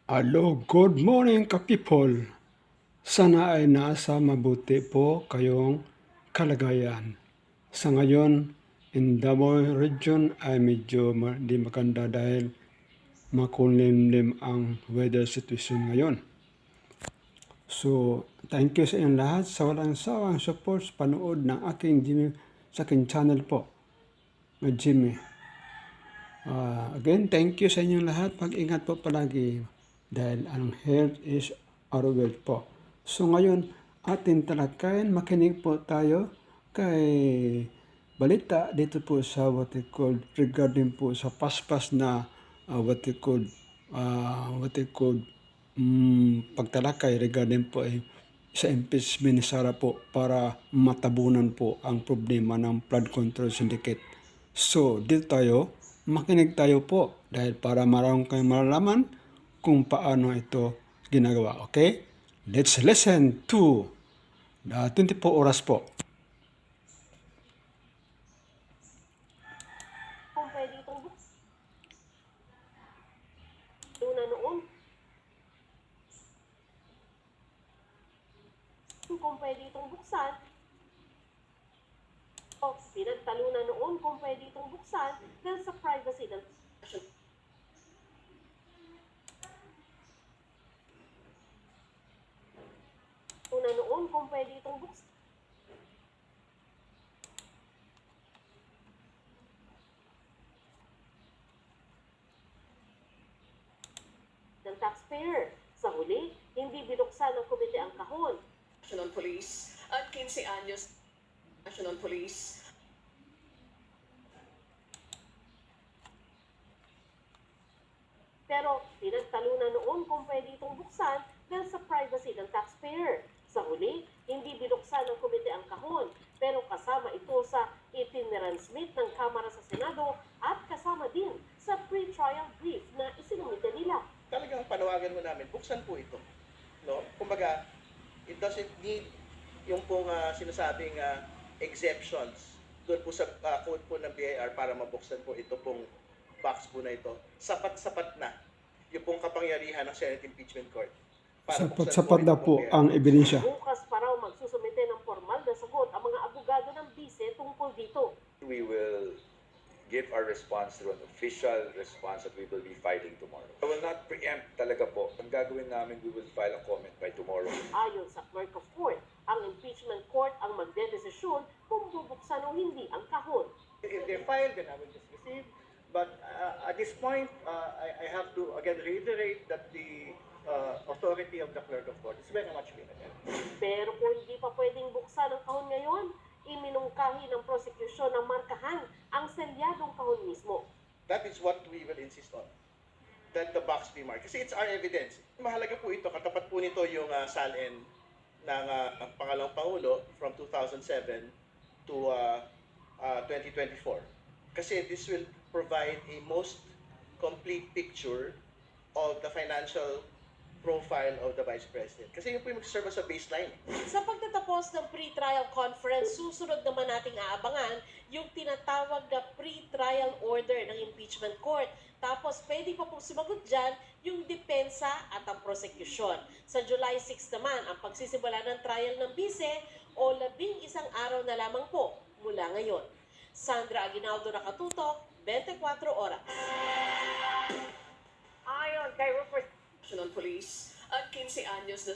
Hello, good morning ka-people. Sana ay nasa mabuti po kayong kalagayan. Sa ngayon, in Davao Region ay medyo di maganda dahil makulimlim ang weather situation ngayon. So, thank you sa inyong lahat sa walang sawang support sa panood ng aking sa aking channel po na Jimmy. Again, thank you sa inyong lahat. Pag-ingat po palagi dahil ang health is our wealth po. So ngayon, atin talakayin, makinig po tayo kay balita dito po sa what they call regarding po sa paspas na pagtalakay regarding po sa impeachment ni Sara po para matabunan po ang problema ng flood control syndicate. So, dito tayo, makinig tayo po dahil para marami kayong malalaman kung paano ito ginagawa. Okay? Let's listen to the 24 oras po. Kung pwede itong buksan. Una noon. Kung pwede itong buksan. O, pinagtalunan noon kung pwede itong buksan dahil sa privacy ng una noon kung pwede itong buksan. Ng taxpayer. Sa huli, hindi binuksan ng komite ang kahon. National Police at 15 anyos National Police. Pero pinagtalunan noon kung pwede itong buksan dahil sa privacy ng taxpayer. Sa huli, hindi binuksan ng komite ang kahon, pero kasama ito sa itineransmit ng Kamara sa Senado at kasama din sa pre-trial brief na isinumite nila. Talagang panawagan mo namin, buksan po ito. No? Kumbaga, it doesn't need yung pong sinasabing exemptions doon po sa code po ng BIR para mabuksan po ito pong box po na ito. Sapat-sapat na yung pong kapangyarihan ng Senate Impeachment Court. Sapat-sapat na po ang ebidensya. Bukas pa raw magsusumite ng formal na sagot ang mga abogado ng bise tungkol dito. We will give our response through an official response that we will be filing tomorrow. I will not preempt talaga po. Ang gagawin namin, we will file a comment by tomorrow. Ayon sa clerk of court, ang impeachment court ang magdedesisyon kung bubuksan o hindi ang kahon. If they file, then I will just receive. But at this point, I have to again reiterate that the authority of the clerk of court is very much limited. Pero kung hindi pa pwedeng buksan ang kahon ngayon, iminungkahi ng prosecution na markahan ang selyadong kahon mismo. That is what we will insist on. That the box be marked. Kasi it's our evidence. Mahalaga po ito. Katapat po nito yung SALN ng pangalawang Pangulo from 2007 to 2024. Kasi this will provide a most complete picture of the financial profile of the Vice President. Kasi yun po yung mag-serve as a baseline. Sa pagtatapos ng pre-trial conference, susunod naman nating aabangan yung tinatawag na pre-trial order ng impeachment court. Tapos pwede pa pong sumagot dyan yung depensa at ang prosecution. Sa July 6 naman, ang pagsisimula ng trial ng bise o 11 araw na lamang po mula ngayon. Sandra Aguinaldo, nakatutok, 24 oras. Ayon kay Rupert National Police at 15 anyos